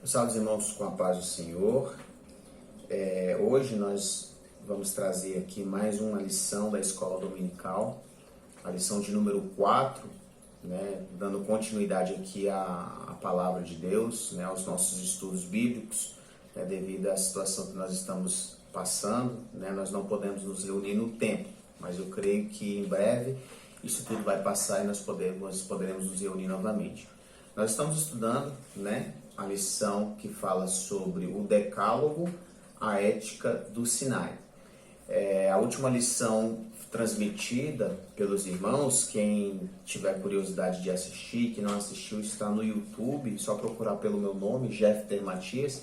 Salve, irmãos, com a paz do Senhor. Hoje nós vamos trazer aqui mais uma lição da Escola Dominical, a lição de número 4, dando continuidade aqui à Palavra de Deus, aos nossos estudos bíblicos, devido à situação que nós estamos passando. Nós não podemos nos reunir no tempo, mas eu creio que em breve isso tudo vai passar e nós poderemos nos reunir novamente. Nós estamos estudando a lição que fala sobre o Decálogo, a ética do Sinai. A última lição transmitida pelos irmãos, quem tiver curiosidade de assistir, que não assistiu, está no YouTube, só procurar pelo meu nome, Jefter Matias,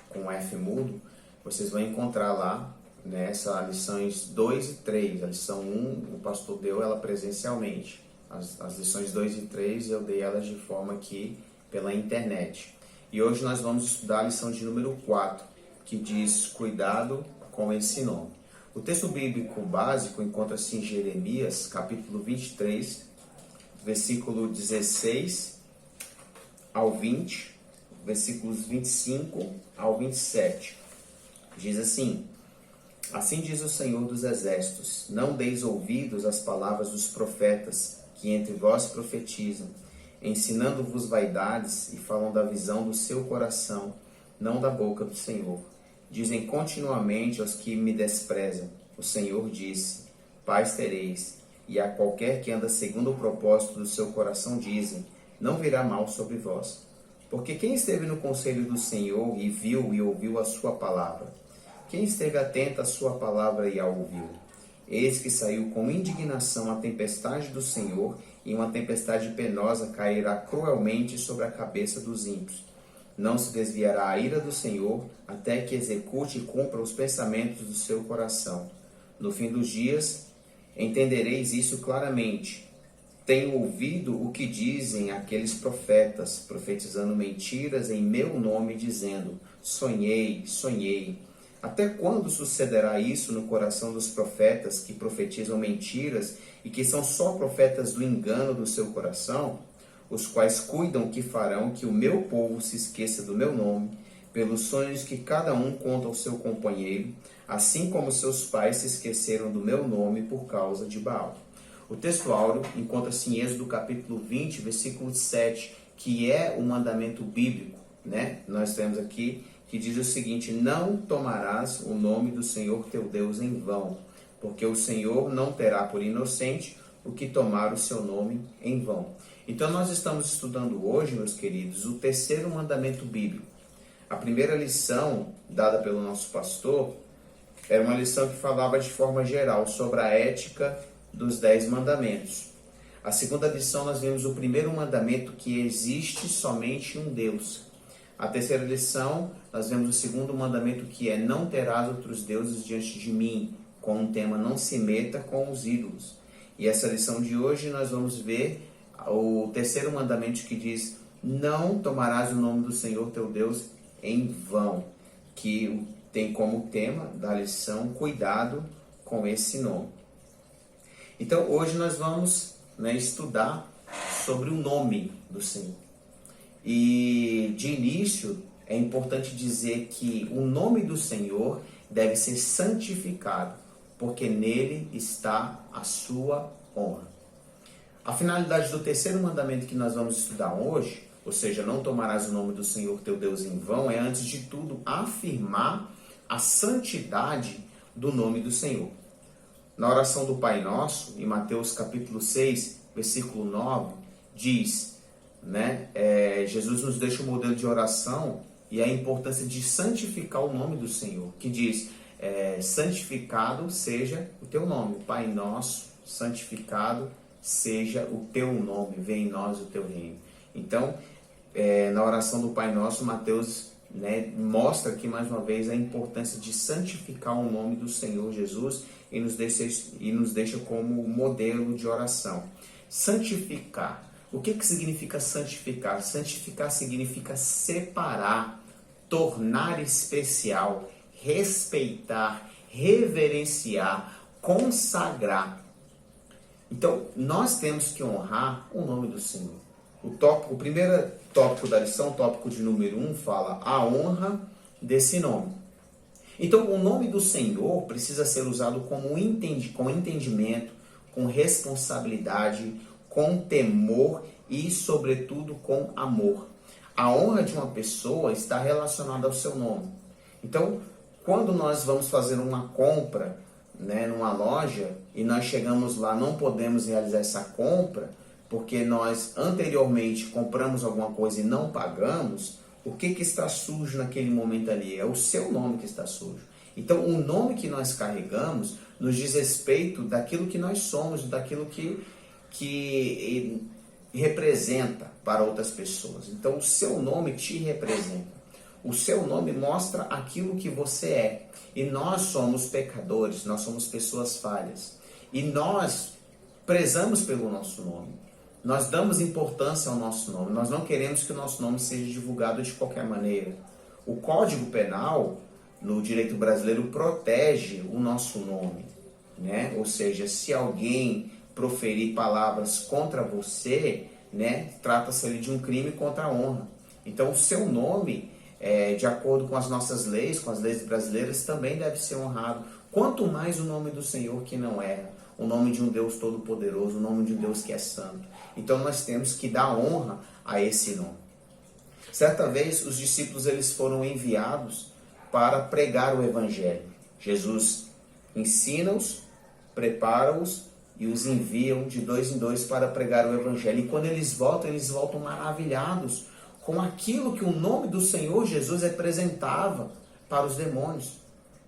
com F mudo, vocês vão encontrar lá nessas lições 2 e 3. A lição 1, o pastor deu ela presencialmente. As lições 2 e 3 eu dei elas de forma aqui pela internet. E hoje nós vamos estudar a lição de número 4, que diz cuidado com esse nome. O texto bíblico básico encontra-se em Jeremias, capítulo 23, versículo 16 ao 20, versículos 25 ao 27. Diz assim: assim diz o Senhor dos Exércitos, não deis ouvidos às palavras dos profetas que entre vós profetizam, ensinando-vos vaidades e falam da visão do seu coração, não da boca do Senhor. Dizem continuamente aos que me desprezam, o Senhor disse, paz tereis, e a qualquer que anda segundo o propósito do seu coração dizem, não virá mal sobre vós. Porque quem esteve no conselho do Senhor e viu e ouviu a sua palavra? Quem esteve atento à sua palavra e a ouviu? Eis que saiu com indignação a tempestade do Senhor, e uma tempestade penosa cairá cruelmente sobre a cabeça dos ímpios. Não se desviará a ira do Senhor, até que execute e cumpra os pensamentos do seu coração. No fim dos dias, entendereis isso claramente. Tenho ouvido o que dizem aqueles profetas, profetizando mentiras em meu nome, dizendo, sonhei, sonhei. Até quando sucederá isso no coração dos profetas que profetizam mentiras e que são só profetas do engano do seu coração, os quais cuidam que farão que o meu povo se esqueça do meu nome, pelos sonhos que cada um conta ao seu companheiro, assim como seus pais se esqueceram do meu nome por causa de Baal. O texto áureo encontra-se em Êxodo capítulo 20, versículo 7, que é o mandamento bíblico, Nós temos aqui que diz o seguinte, não tomarás o nome do Senhor teu Deus em vão, porque o Senhor não terá por inocente o que tomar o seu nome em vão. Então nós estamos estudando hoje, meus queridos, o terceiro mandamento bíblico. A primeira lição dada pelo nosso pastor era uma lição que falava de forma geral sobre a ética dos 10 mandamentos. A segunda lição nós vimos o primeiro mandamento, que existe somente um Deus. A terceira lição, nós vemos o segundo mandamento, que é não terás outros deuses diante de mim, com o tema não se meta com os ídolos. E essa lição de hoje nós vamos ver o terceiro mandamento, que diz não tomarás o nome do Senhor teu Deus em vão, que tem como tema da lição cuidado com esse nome. Então hoje nós vamos estudar sobre o nome do Senhor. E de início é importante dizer que o nome do Senhor deve ser santificado, porque nele está a sua honra. A finalidade do terceiro mandamento que nós vamos estudar hoje, ou seja, não tomarás o nome do Senhor teu Deus em vão, é antes de tudo afirmar a santidade do nome do Senhor. Na oração do Pai Nosso, em Mateus capítulo 6, versículo 9, diz, Jesus nos deixa um modelo de oração e a importância de santificar o nome do Senhor, que diz, santificado seja o teu nome, Pai Nosso, santificado seja o teu nome, venha em nós o teu reino. Então, na oração do Pai Nosso, Mateus mostra aqui mais uma vez a importância de santificar o nome do Senhor Jesus e nos deixa como modelo de oração. Santificar. O que significa santificar? Santificar significa separar, tornar especial, respeitar, reverenciar, consagrar. Então, nós temos que honrar o nome do Senhor. O primeiro tópico da lição, tópico de número 1, fala a honra desse nome. Então, o nome do Senhor precisa ser usado com entendimento, com responsabilidade, com temor e, sobretudo, com amor. A honra de uma pessoa está relacionada ao seu nome. Então, quando nós vamos fazer uma compra, né, numa loja, e nós chegamos lá, não podemos realizar essa compra, porque nós anteriormente compramos alguma coisa e não pagamos, o que está sujo naquele momento ali? É o seu nome que está sujo. Então, o nome que nós carregamos nos diz respeito daquilo que nós somos, daquilo que representa para outras pessoas. Então, o seu nome te representa. O seu nome mostra aquilo que você é. E nós somos pecadores, nós somos pessoas falhas. E nós prezamos pelo nosso nome. Nós damos importância ao nosso nome. Nós não queremos que o nosso nome seja divulgado de qualquer maneira. O Código Penal, no direito brasileiro, protege o nosso nome, né? Ou seja, se alguém proferir palavras contra você, né, trata-se ali de um crime contra a honra. Então, o seu nome, de acordo com as nossas leis, com as leis brasileiras, também deve ser honrado. Quanto mais o nome do Senhor que não erra, o nome de um Deus todo-poderoso, o nome de um Deus que é santo. Então, nós temos que dar honra a esse nome. Certa vez, os discípulos eles foram enviados para pregar o Evangelho. Jesus ensina-os, prepara-os e os enviam de 2 em 2 para pregar o Evangelho. E quando eles voltam maravilhados com aquilo que o nome do Senhor Jesus representava para os demônios.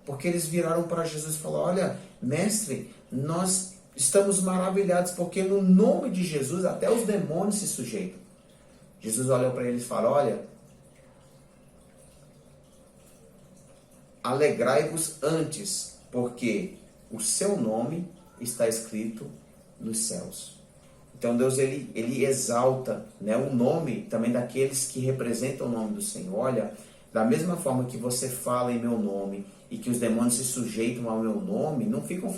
Porque eles viraram para Jesus e falaram: olha, mestre, nós estamos maravilhados, porque no nome de Jesus até os demônios se sujeitam. Jesus olhou para eles e falou: olha, alegrai-vos antes, porque o seu nome está escrito nos céus. Então Deus ele exalta, né, o nome também daqueles que representam o nome do Senhor. Olha, da mesma forma que você fala em meu nome e que os demônios se sujeitam ao meu nome, não fiquem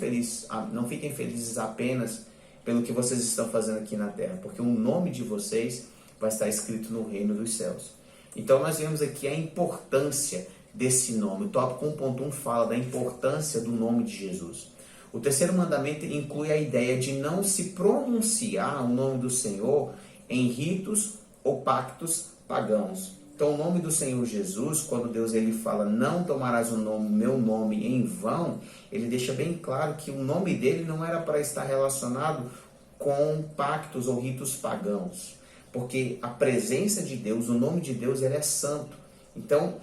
felizes apenas pelo que vocês estão fazendo aqui na terra, porque o nome de vocês vai estar escrito no reino dos céus. Então nós vemos aqui a importância desse nome. O tópico 1.1 fala da importância do nome de Jesus. O terceiro mandamento inclui a ideia de não se pronunciar o nome do Senhor em ritos ou pactos pagãos. Então, o nome do Senhor Jesus, quando Deus ele fala, não tomarás meu nome em vão, ele deixa bem claro que o nome dele não era para estar relacionado com pactos ou ritos pagãos. Porque a presença de Deus, o nome de Deus, ele é santo. Então,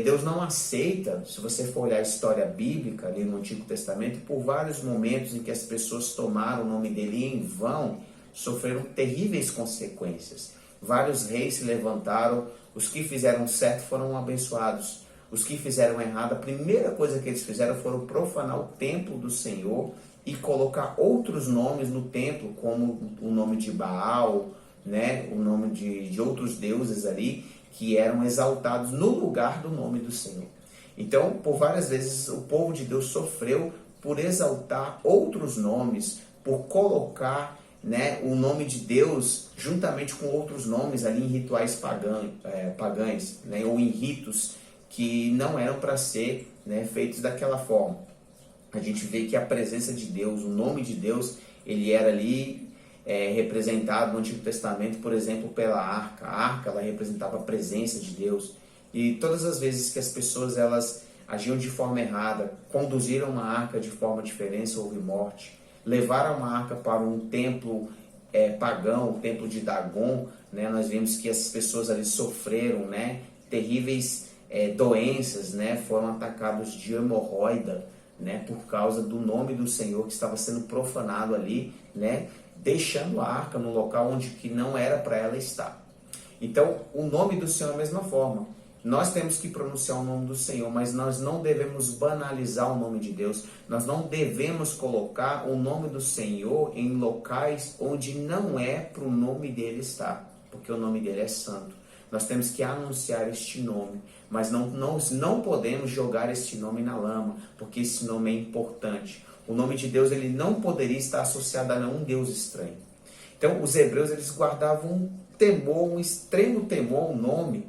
Deus não aceita, se você for olhar a história bíblica ali no Antigo Testamento, por vários momentos em que as pessoas tomaram o nome dele em vão, sofreram terríveis consequências. Vários reis se levantaram, os que fizeram certo foram abençoados. Os que fizeram errado, a primeira coisa que eles fizeram foram profanar o templo do Senhor e colocar outros nomes no templo, como o nome de Baal, né, o nome de outros deuses ali, que eram exaltados no lugar do nome do Senhor. Então, por várias vezes, o povo de Deus sofreu por exaltar outros nomes, por colocar, né, o nome de Deus juntamente com outros nomes ali em rituais pagãos, né, ou em ritos que não eram para ser, né, feitos daquela forma. A gente vê que a presença de Deus, o nome de Deus, ele era ali representado no Antigo Testamento, por exemplo, pela arca. A arca, ela representava a presença de Deus. E todas as vezes que as pessoas elas agiam de forma errada, conduziram uma arca de forma diferente, houve morte. Levaram uma arca para um templo pagão, o templo de Dagon, né? Nós vimos que as pessoas ali sofreram, né, terríveis doenças, né? Foram atacados de hemorroida, né, por causa do nome do Senhor que estava sendo profanado ali, né, deixando a arca no local onde que não era para ela estar. Então, o nome do Senhor é a mesma forma. Nós temos que pronunciar o nome do Senhor, mas nós não devemos banalizar o nome de Deus. Nós não devemos colocar o nome do Senhor em locais onde não é para o nome dele estar, porque o nome dele é santo. Nós temos que anunciar este nome, mas não podemos jogar este nome na lama, porque esse nome é importante. O nome de Deus ele não poderia estar associado a nenhum Deus estranho. Então, os hebreus eles guardavam um temor, um extremo temor, um nome.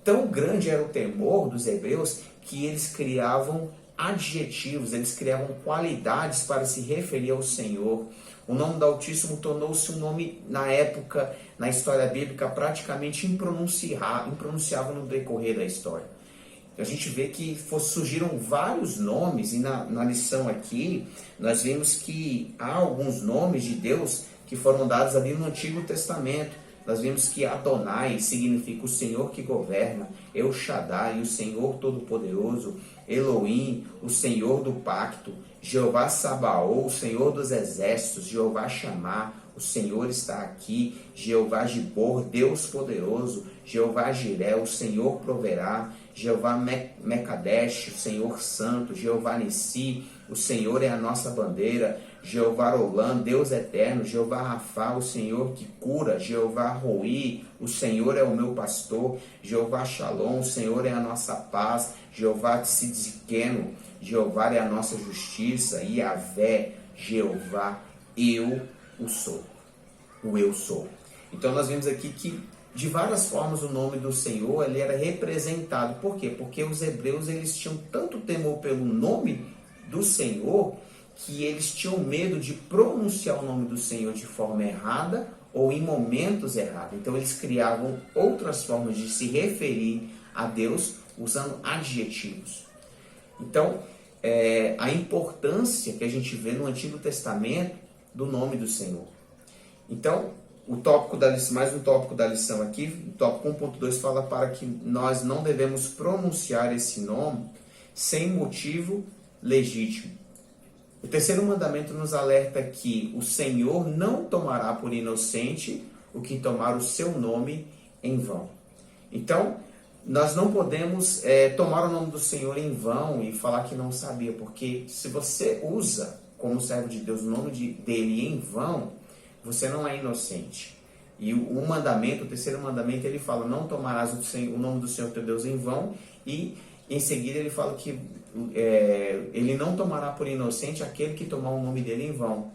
Tão grande era o temor dos hebreus que eles criavam adjetivos, eles criavam qualidades para se referir ao Senhor. O nome do Altíssimo tornou-se um nome, na época, na história bíblica, praticamente impronunciável no decorrer da história. A gente vê que surgiram vários nomes, e na lição aqui, nós vimos que há alguns nomes de Deus que foram dados ali no Antigo Testamento. Nós vimos que Adonai significa o Senhor que governa, El Shaddai, o Senhor Todo-Poderoso, Elohim, o Senhor do pacto, Jeová Sabaoth, o Senhor dos exércitos, Jeová Shammah, o Senhor está aqui, Jeová Gibor, Deus poderoso, Jeová Jiré, o Senhor proverá, Jeová Mekadesh, o Senhor santo, Jeová Nissi, o Senhor é a nossa bandeira, Jeová Rolam, Deus eterno, Jeová Rafá, o Senhor que cura, Jeová Roi, o Senhor é o meu pastor, Jeová Shalom, o Senhor é a nossa paz, Jeová Tzidkenu, Jeová é a nossa justiça, Yahvé, Jeová, eu o sou, o eu sou. Então nós vimos aqui que de várias formas o nome do Senhor ele era representado. Por quê? Porque os hebreus eles tinham tanto temor pelo nome do Senhor que eles tinham medo de pronunciar o nome do Senhor de forma errada ou em momentos errados. Então eles criavam outras formas de se referir a Deus usando adjetivos. Então, a importância que a gente vê no Antigo Testamento do nome do Senhor. Então, o tópico da lição, mais um tópico da lição aqui, o tópico 1.2 fala para que nós não devemos pronunciar esse nome sem motivo legítimo. O terceiro mandamento nos alerta que o Senhor não tomará por inocente o que tomar o seu nome em vão. Então, nós não podemos tomar o nome do Senhor em vão e falar que não sabia, porque se você usa como servo de Deus o nome dele em vão, você não é inocente. E o mandamento, o terceiro mandamento, ele fala, não tomarás o nome do Senhor teu Deus em vão, e em seguida ele fala que ele não tomará por inocente aquele que tomar o nome dele em vão.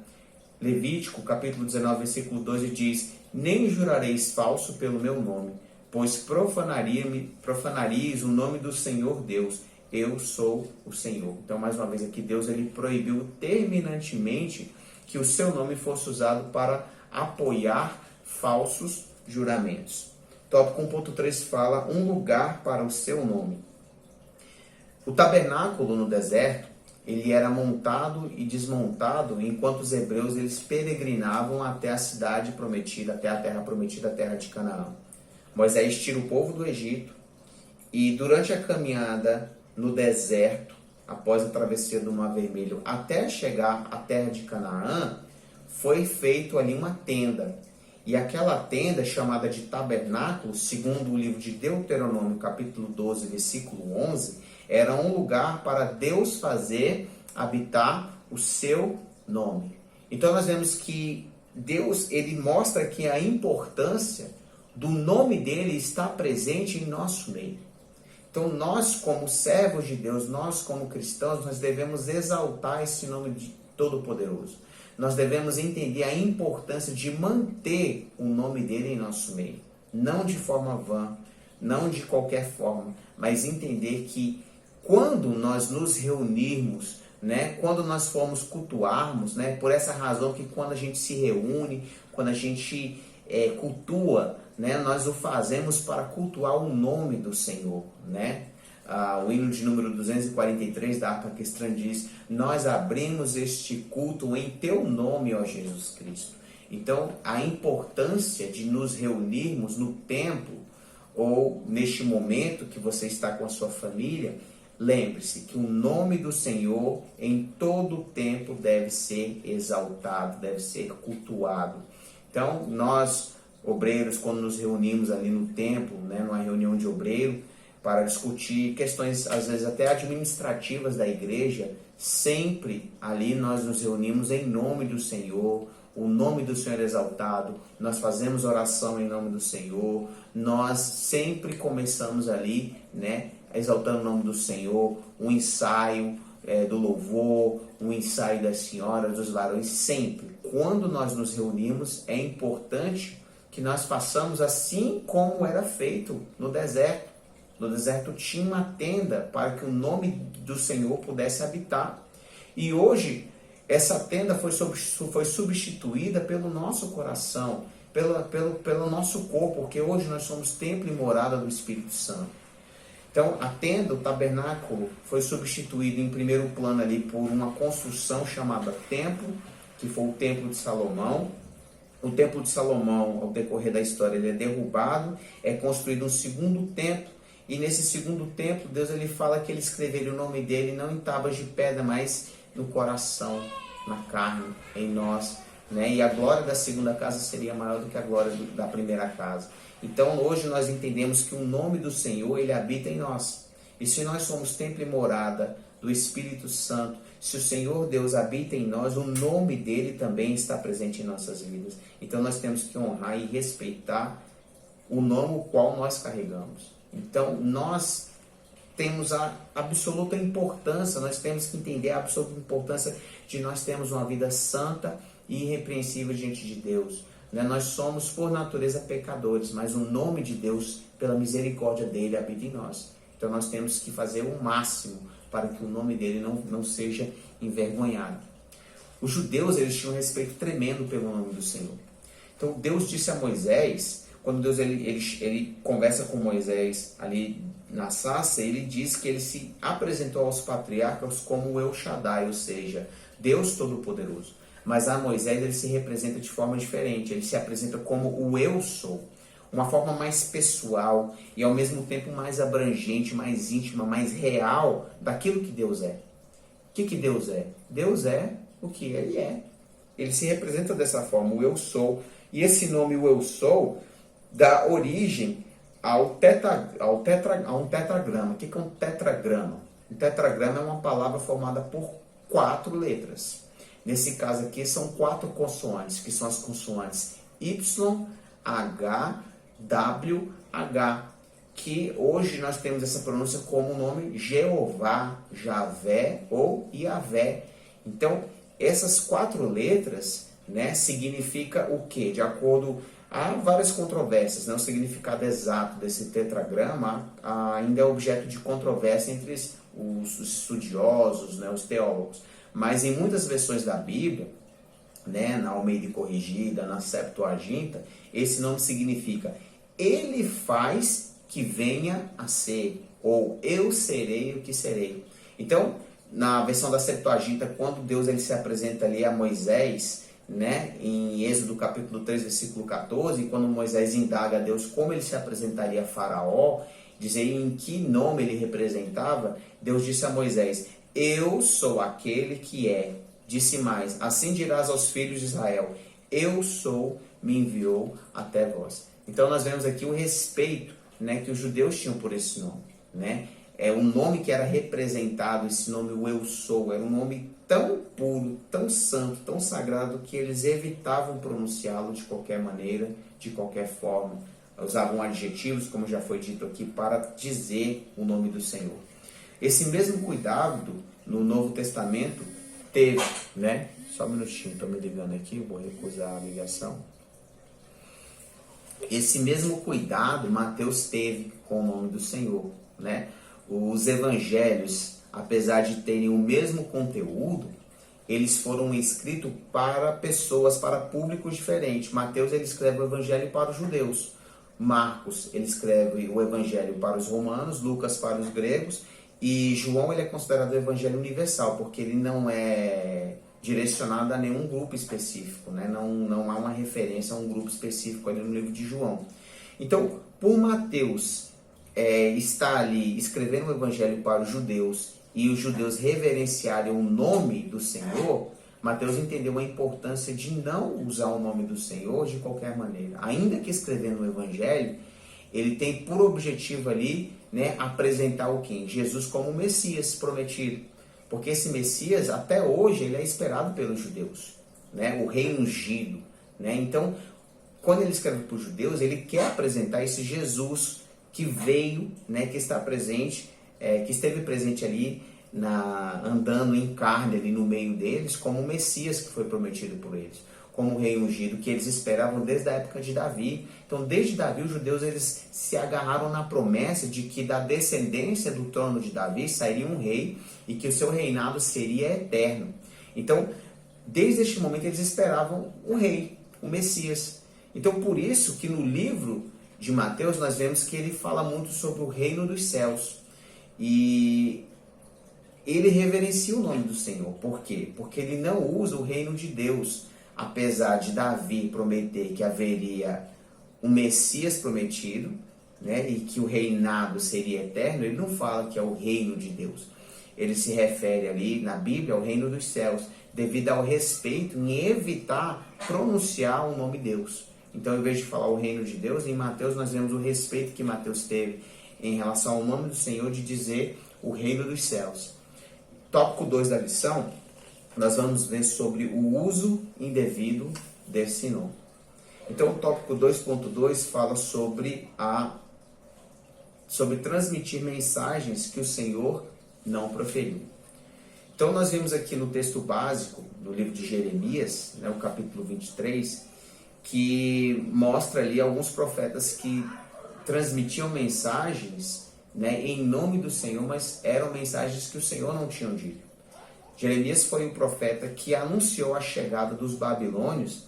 Levítico, capítulo 19, versículo 12 diz, nem jurareis falso pelo meu nome, pois profanarias o nome do Senhor Deus. Eu sou o Senhor. Então, mais uma vez aqui, Deus ele proibiu terminantemente que o seu nome fosse usado para apoiar falsos juramentos. Tópico 1.3 fala, um lugar para o seu nome. O tabernáculo no deserto, ele era montado e desmontado enquanto os hebreus eles peregrinavam até a cidade prometida, até a terra prometida, a terra de Canaã. Moisés tira o povo do Egito e durante a caminhada no deserto, após a travessia do Mar Vermelho, até chegar à terra de Canaã, foi feito ali uma tenda. E aquela tenda, chamada de tabernáculo, segundo o livro de Deuteronômio, capítulo 12, versículo 11, era um lugar para Deus fazer habitar o seu nome. Então nós vemos que Deus ele mostra que a importância do nome dele está presente em nosso meio. Então nós como servos de Deus, nós como cristãos, nós devemos exaltar esse nome de Todo-Poderoso. Nós devemos entender a importância de manter o nome dele em nosso meio. Não de forma vã, não de qualquer forma, mas entender que quando nós nos reunirmos, quando nós formos cultuarmos, por essa razão que quando a gente se reúne, quando a gente cultua, nós o fazemos para cultuar o nome do Senhor, o hino de número 243 da harpa cristã diz, nós abrimos este culto em teu nome, ó Jesus Cristo. Então, a importância de nos reunirmos no templo, ou neste momento que você está com a sua família, lembre-se que o nome do Senhor em todo o tempo deve ser exaltado, deve ser cultuado. Então, nós, obreiros, quando nos reunimos ali no templo, numa reunião de obreiro, para discutir questões, às vezes até administrativas da igreja, sempre ali nós nos reunimos em nome do Senhor, o nome do Senhor é exaltado, nós fazemos oração em nome do Senhor, nós sempre começamos ali, exaltando o nome do Senhor, um ensaio do louvor, um ensaio das senhoras, dos varões, sempre. Quando nós nos reunimos, é importante que nós façamos assim como era feito no deserto. No deserto tinha uma tenda para que o nome do Senhor pudesse habitar. E hoje, essa tenda foi substituída pelo nosso coração, pelo nosso corpo, porque hoje nós somos templo e morada do Espírito Santo. Então, a tenda, o tabernáculo, foi substituído em primeiro plano ali por uma construção chamada templo, que foi o templo de Salomão. O templo de Salomão, ao decorrer da história, ele é derrubado, é construído um segundo templo, e nesse segundo templo, Deus ele fala que ele escreveria o nome dele não em tábuas de pedra, mas no coração, na carne, em nós, né? E a glória da segunda casa seria maior do que a glória da primeira casa. Então, hoje nós entendemos que o nome do Senhor, ele habita em nós. E se nós somos templo e morada do Espírito Santo, se o Senhor Deus habita em nós, o nome dele também está presente em nossas vidas. Então, nós temos que honrar e respeitar o nome o qual nós carregamos. Então, nós temos a absoluta importância, nós temos que entender a absoluta importância de nós termos uma vida santa e irrepreensível diante de Deus. Nós somos, por natureza, pecadores, mas o nome de Deus, pela misericórdia dele, habita em nós. Então, nós temos que fazer o máximo para que o nome dele não seja envergonhado. Os judeus, eles tinham um respeito tremendo pelo nome do Senhor. Então, Deus disse a Moisés, quando Deus ele conversa com Moisés ali na sarça, ele diz que ele se apresentou aos patriarcas como o El Shaddai, ou seja, Deus Todo-Poderoso. Mas a Moisés ele se representa de forma diferente, ele se apresenta como o Eu Sou, uma forma mais pessoal e ao mesmo tempo mais abrangente, mais íntima, mais real daquilo que Deus é. O que Deus é? Deus é o que Ele é. Ele se representa dessa forma, o Eu Sou. E esse nome, o Eu Sou, dá origem a um tetragrama. O que é um tetragrama? Um tetragrama é uma palavra formada por 4 letras. Nesse caso aqui são 4 consoantes, que são as consoantes Y, H, W, H, que hoje nós temos essa pronúncia como o nome Jeová, Javé ou Iavé. Então, essas 4 letras, né, significa o quê? De acordo, há várias controvérsias, né? O significado exato desse tetragrama ainda é objeto de controvérsia entre os estudiosos, né, os teólogos. Mas em muitas versões da Bíblia, né, na Almeida Corrigida, na Septuaginta, esse nome significa Ele faz que venha a ser, ou eu serei o que serei. Então, na versão da Septuaginta, quando Deus ele se apresenta ali a Moisés, né, em Êxodo capítulo 3, versículo 14, quando Moisés indaga a Deus como ele se apresentaria a Faraó, dizer em que nome ele representava, Deus disse a Moisés: eu sou aquele que é. Disse mais: assim dirás aos filhos de Israel: eu sou, me enviou até vós. Então nós vemos aqui o respeito, né, que os judeus tinham por esse nome, né? É um nome que era representado, esse nome, o Eu Sou, era um nome tão puro, tão santo, tão sagrado, que eles evitavam pronunciá-lo de qualquer maneira, de qualquer forma. Usavam adjetivos, como já foi dito aqui, para dizer o nome do Senhor. Esse mesmo cuidado, no Novo Testamento, teve, né? Só um minutinho, estou me ligando aqui, vou recusar a ligação. Esse mesmo cuidado Mateus teve com o nome do Senhor, né? Os evangelhos, apesar de terem o mesmo conteúdo, eles foram escritos para pessoas, para públicos diferentes. Mateus ele escreve o evangelho para os judeus. Marcos ele escreve o evangelho para os romanos, Lucas para os gregos, e João ele é considerado o evangelho universal, porque ele não é direcionado a nenhum grupo específico, né? Não há uma referência a um grupo específico ali no livro de João. Então, por Mateus estar ali escrevendo o evangelho para os judeus e os judeus reverenciarem o nome do Senhor, Mateus entendeu a importância de não usar o nome do Senhor de qualquer maneira. Ainda que escrevendo o evangelho, ele tem por objetivo ali, né, apresentar o quê? Jesus como o Messias prometido. Porque esse Messias, até hoje, ele é esperado pelos judeus, né? O rei ungido, né? Então, quando ele escreve para os judeus, ele quer apresentar esse Jesus que veio, né, que está presente, que esteve presente ali, andando em carne ali no meio deles, como o Messias que foi prometido por eles. como o rei ungido, que eles esperavam desde a época de Davi. Então, desde Davi, os judeus eles se agarraram na promessa de que da descendência do trono de Davi sairia um rei e que o seu reinado seria eterno. Então, desde este momento, eles esperavam um rei, o Messias. Então, por isso que no livro de Mateus, nós vemos que ele fala muito sobre o reino dos céus. E ele reverencia o nome do Senhor. Por quê? Porque ele não usa o reino de Deus. Apesar de Davi prometer que haveria um Messias prometido, né, e que o reinado seria eterno, ele não fala que é o reino de Deus. Ele se refere ali na Bíblia ao reino dos céus, devido ao respeito em evitar pronunciar o nome Deus. Então, em vez de falar o reino de Deus, em Mateus nós vemos o respeito que Mateus teve em relação ao nome do Senhor de dizer o reino dos céus. Tópico 2 da lição, nós vamos ver sobre o uso indevido desse nome. Então, o tópico 2.2 fala sobre transmitir mensagens que o Senhor não proferiu. Então, nós vimos aqui no texto básico do livro de Jeremias, né, o capítulo 23, que mostra ali alguns profetas que transmitiam mensagens, né, em nome do Senhor, mas eram mensagens que o Senhor não tinha dito. Jeremias foi um profeta que anunciou a chegada dos babilônios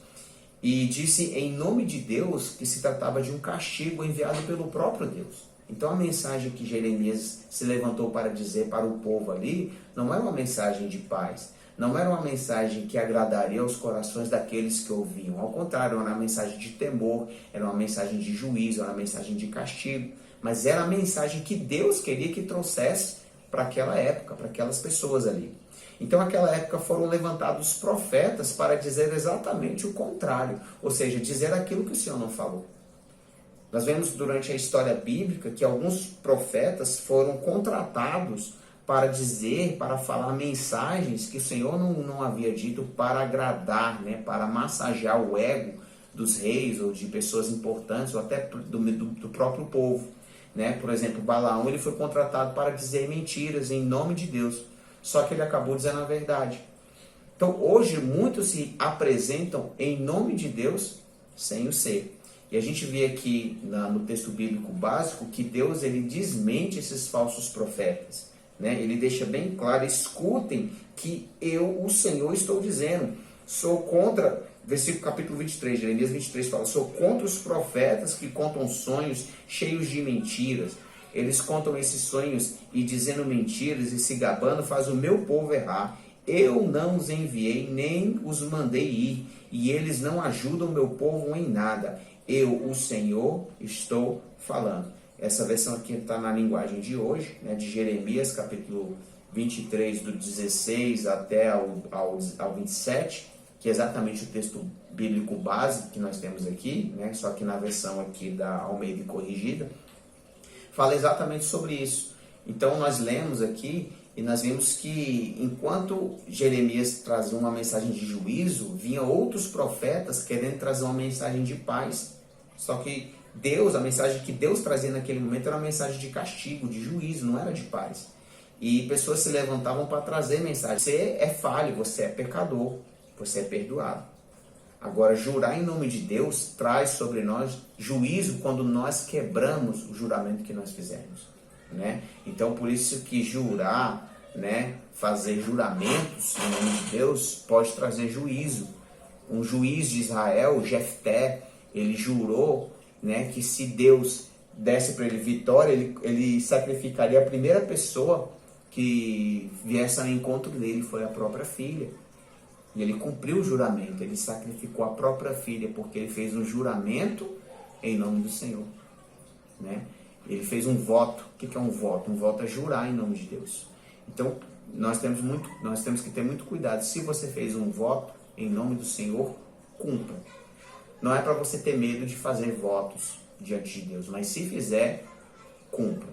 e disse em nome de Deus que se tratava de um castigo enviado pelo próprio Deus. Então a mensagem que Jeremias se levantou para dizer para o povo ali não era uma mensagem de paz, não era uma mensagem que agradaria aos corações daqueles que ouviam. Ao contrário, era uma mensagem de temor, era uma mensagem de juízo, era uma mensagem de castigo, mas era a mensagem que Deus queria que trouxesse para aquela época, para aquelas pessoas ali. Então, naquela época foram levantados profetas para dizer exatamente o contrário, ou seja, dizer aquilo que o Senhor não falou. Nós vemos durante a história bíblica que alguns profetas foram contratados para dizer, para falar mensagens que o Senhor não havia dito para agradar, né, para massagear o ego dos reis ou de pessoas importantes ou até do próprio povo. Né? Por exemplo, Balaão ele foi contratado para dizer mentiras em nome de Deus. Só que ele acabou dizendo a verdade. Então, hoje, muitos se apresentam em nome de Deus sem o ser. E a gente vê aqui no texto bíblico básico que Deus ele desmente esses falsos profetas. Né? Ele deixa bem claro, escutem que eu, o Senhor, estou dizendo. Sou contra, versículo capítulo 23, Jeremias 23 fala, sou contra os profetas que contam sonhos cheios de mentiras. Eles contam esses sonhos e dizendo mentiras e se gabando faz o meu povo errar. Eu não os enviei, nem os mandei ir, e eles não ajudam o meu povo em nada. Eu, o Senhor, estou falando. Essa versão aqui está na linguagem de hoje, né, de Jeremias, capítulo 23, do 16 até ao 27, que é exatamente o texto bíblico base que nós temos aqui, né, só que na versão aqui da Almeida Corrigida, fala exatamente sobre isso. Então nós lemos aqui e nós vimos que enquanto Jeremias trazia uma mensagem de juízo, vinha outros profetas querendo trazer uma mensagem de paz. Só que Deus, a mensagem que Deus trazia naquele momento era uma mensagem de castigo, de juízo, não era de paz. E pessoas se levantavam para trazer mensagem. Você é falho, você é pecador, você é perdoado. Agora, jurar em nome de Deus traz sobre nós juízo quando nós quebramos o juramento que nós fizemos, né? Então, por isso que jurar, né, fazer juramentos em nome de Deus pode trazer juízo. Um juiz de Israel, Jefté, ele jurou, né, que se Deus desse para ele vitória, ele sacrificaria a primeira pessoa que viesse ao encontro dele, foi a própria filha. E ele cumpriu o juramento, ele sacrificou a própria filha, porque ele fez um juramento em nome do Senhor. Né? Ele fez um voto. O que é um voto? Um voto é jurar em nome de Deus. Então, nós temos que ter muito cuidado. Se você fez um voto em nome do Senhor, cumpra. Não é para você ter medo de fazer votos diante de Deus, mas se fizer, cumpra.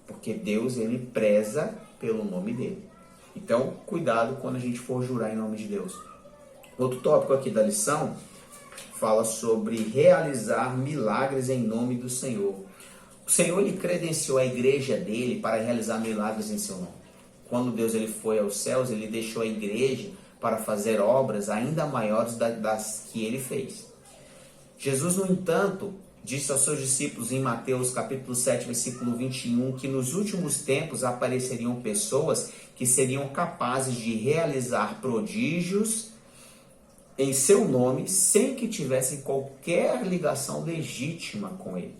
Porque Deus, ele preza pelo nome dele. Então, cuidado quando a gente for jurar em nome de Deus. Outro tópico aqui da lição fala sobre realizar milagres em nome do Senhor. O Senhor lhe credenciou a igreja dele para realizar milagres em seu nome. Quando Deus ele foi aos céus, ele deixou a igreja para fazer obras ainda maiores das que ele fez. Jesus, no entanto, disse aos seus discípulos em Mateus capítulo 7, versículo 21, que nos últimos tempos apareceriam pessoas que seriam capazes de realizar prodígios em seu nome, sem que tivessem qualquer ligação legítima com ele.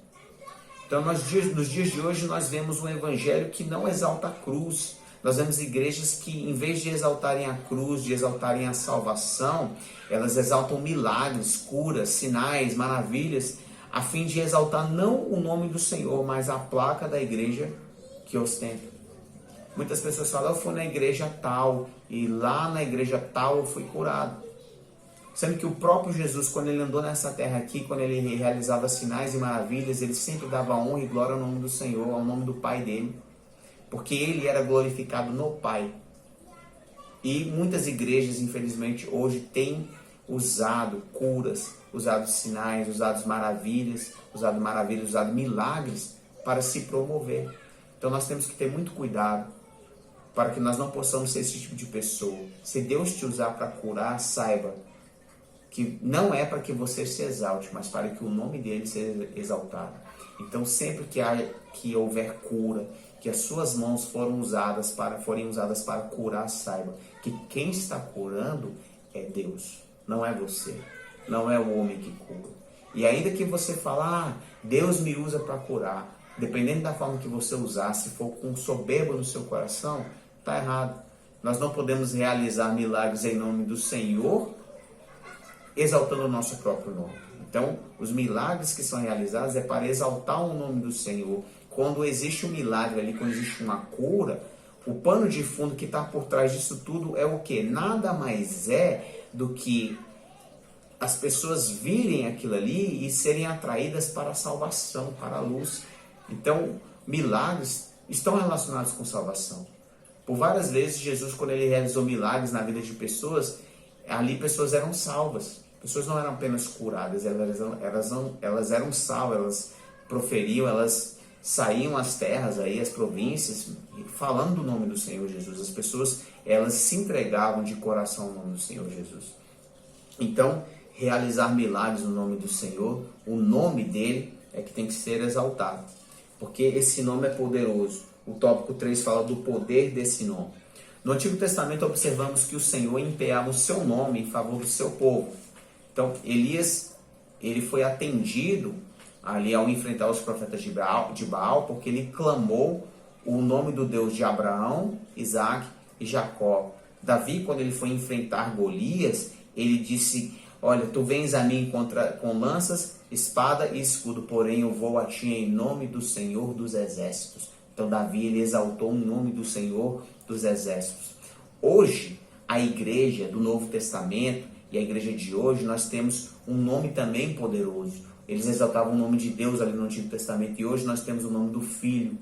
Então, nos dias de hoje, nós vemos um evangelho que não exalta a cruz. Nós vemos igrejas que, em vez de exaltarem a cruz, de exaltarem a salvação, elas exaltam milagres, curas, sinais, maravilhas, a fim de exaltar não o nome do Senhor, mas a placa da igreja que ostenta. Muitas pessoas falam, eu fui na igreja tal, e lá na igreja tal eu fui curado. Sendo que o próprio Jesus, quando ele andou nessa terra aqui, quando ele realizava sinais e maravilhas, ele sempre dava honra e glória ao nome do Senhor, ao nome do Pai dele. Porque ele era glorificado no Pai. E muitas igrejas, infelizmente, hoje têm usado curas, usado sinais, usado maravilhas, usado milagres para se promover. Então nós temos que ter muito cuidado para que nós não possamos ser esse tipo de pessoa. Se Deus te usar para curar, saiba que não é para que você se exalte, mas para que o nome dele seja exaltado. Então sempre que houver cura, que as suas mãos forem usadas para curar, saiba que quem está curando é Deus, não é você, não é o homem que cura. E ainda que você fale, Deus me usa para curar, dependendo da forma que você usar, se for com soberba no seu coração, está errado. Nós não podemos realizar milagres em nome do Senhor, exaltando o nosso próprio nome. Então, os milagres que são realizados é para exaltar o nome do Senhor. Quando existe um milagre ali, quando existe uma cura, o pano de fundo que está por trás disso tudo é o quê? Nada mais é do que as pessoas virem aquilo ali e serem atraídas para a salvação, para a luz. Então, milagres estão relacionados com salvação. Por várias vezes, Jesus, quando ele realizou milagres na vida de pessoas, ali pessoas eram salvas. Pessoas não eram apenas curadas, elas eram salvas, elas proferiam, elas saíam às terras, aí, às províncias, falando do nome do Senhor Jesus. As pessoas, elas se entregavam de coração ao nome do Senhor Jesus. Então, realizar milagres no nome do Senhor, o nome dele é que tem que ser exaltado, porque esse nome é poderoso. O tópico 3 fala do poder desse nome. No Antigo Testamento observamos que o Senhor empenhava o seu nome em favor do seu povo. Então, Elias, ele foi atendido ali ao enfrentar os profetas de Baal, porque ele clamou o nome do Deus de Abraão, Isaac e Jacó. Davi, quando ele foi enfrentar Golias, ele disse, olha, tu vens a mim com lanças, espada e escudo, porém eu vou a ti em nome do Senhor dos Exércitos. Então Davi, ele exaltou o nome do Senhor dos Exércitos. Hoje, a igreja do Novo Testamento e a igreja de hoje, nós temos um nome também poderoso. Eles exaltavam o nome de Deus ali no Antigo Testamento, e hoje nós temos o nome do Filho,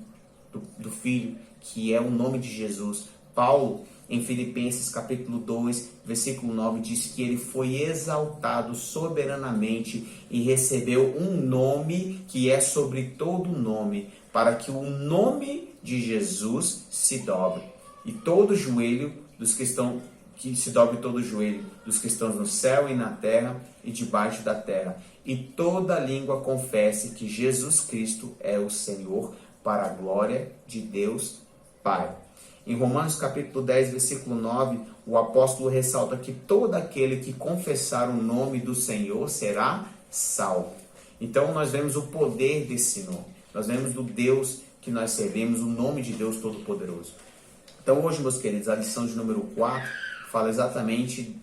do Filho, que é o nome de Jesus. Paulo, em Filipenses capítulo 2, versículo 9, diz que ele foi exaltado soberanamente e recebeu um nome que é sobre todo nome, para que o nome de Jesus se dobre. E todo joelho dos que estão, que se dobre todo joelho dos que estão no céu e na terra e debaixo da terra. E toda língua confesse que Jesus Cristo é o Senhor, para a glória de Deus Pai. Em Romanos capítulo 10, versículo 9, o apóstolo ressalta que todo aquele que confessar o nome do Senhor será salvo. Então nós vemos o poder desse nome. Nós vemos do Deus que nós servimos, o nome de Deus Todo-Poderoso. Então hoje, meus queridos, a lição de número 4 fala exatamente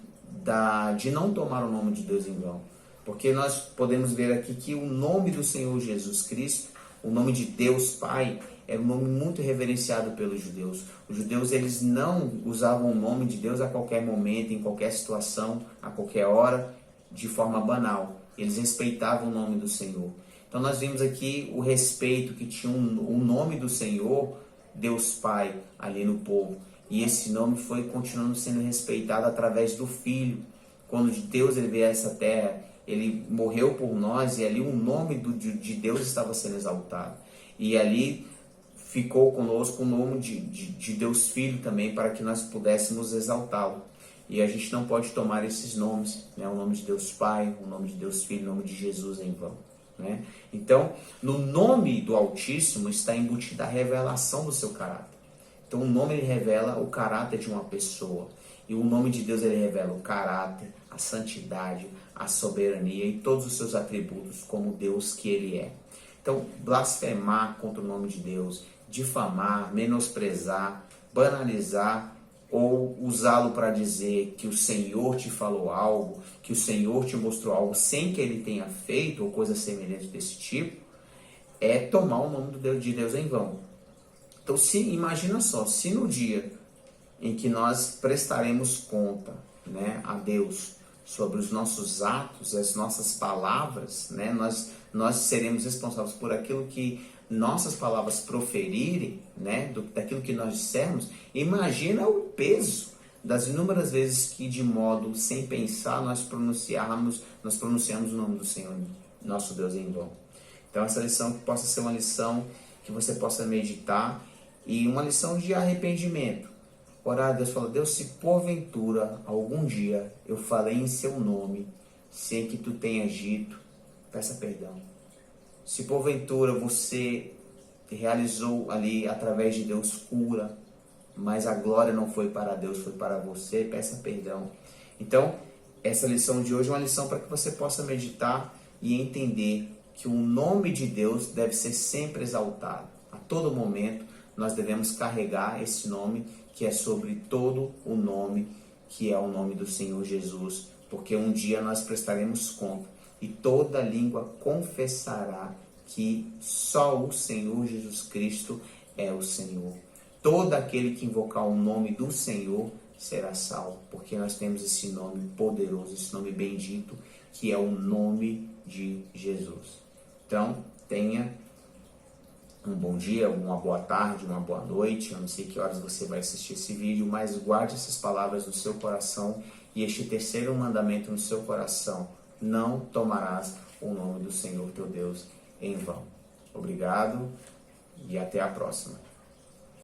de não tomar o nome de Deus em vão. Porque nós podemos ver aqui que o nome do Senhor Jesus Cristo, o nome de Deus Pai, era um nome muito reverenciado pelos judeus. Os judeus, eles não usavam o nome de Deus a qualquer momento, em qualquer situação, a qualquer hora, de forma banal. Eles respeitavam o nome do Senhor. Então nós vimos aqui o respeito que tinha o nome do Senhor, Deus Pai, ali no povo. E esse nome foi continuando sendo respeitado através do Filho. Quando Deus ele veio a essa terra, ele morreu por nós, e ali o nome de Deus estava sendo exaltado. E ali ficou conosco o nome de Deus Filho também, para que nós pudéssemos exaltá-lo. E a gente não pode tomar esses nomes, né? O nome de Deus Pai, o nome de Deus Filho, o nome de Jesus em vão, né? Então, no nome do Altíssimo está embutida a revelação do seu caráter. Então, o nome ele revela o caráter de uma pessoa. E o nome de Deus ele revela o caráter, a santidade, a soberania e todos os seus atributos como Deus que ele é. Então, blasfemar contra o nome de Deus, difamar, menosprezar, banalizar ou usá-lo para dizer que o Senhor te falou algo, que o Senhor te mostrou algo sem que ele tenha feito ou coisa semelhante desse tipo, é tomar o nome de Deus em vão. Então, imagina só, se no dia em que nós prestaremos conta, né, a Deus sobre os nossos atos, as nossas palavras, né, nós seremos responsáveis por aquilo que nossas palavras proferirem, né, daquilo que nós dissermos. Imagina o peso das inúmeras vezes que de modo sem pensar nós pronunciamos o nome do Senhor, nosso Deus em vão. Então essa lição que possa ser uma lição que você possa meditar e uma lição de arrependimento. Orar a Deus, falar: Deus, se porventura algum dia eu falei em seu nome sem que tu tenhas dito, peça perdão. Se porventura você realizou ali através de Deus cura, mas a glória não foi para Deus, foi para você, peça perdão. Então, essa lição de hoje é uma lição para que você possa meditar e entender que o nome de Deus deve ser sempre exaltado. A todo momento nós devemos carregar esse nome que é sobre todo o nome, que é o nome do Senhor Jesus, porque um dia nós prestaremos conta e toda língua confessará que só o Senhor Jesus Cristo é o Senhor. Todo aquele que invocar o nome do Senhor será salvo, porque nós temos esse nome poderoso, esse nome bendito, que é o nome de Jesus. Então, tenha um bom dia, uma boa tarde, uma boa noite. Eu não sei que horas você vai assistir esse vídeo, mas guarde essas palavras no seu coração e este terceiro mandamento no seu coração: não tomarás o nome do Senhor teu Deus em vão. Obrigado e até a próxima.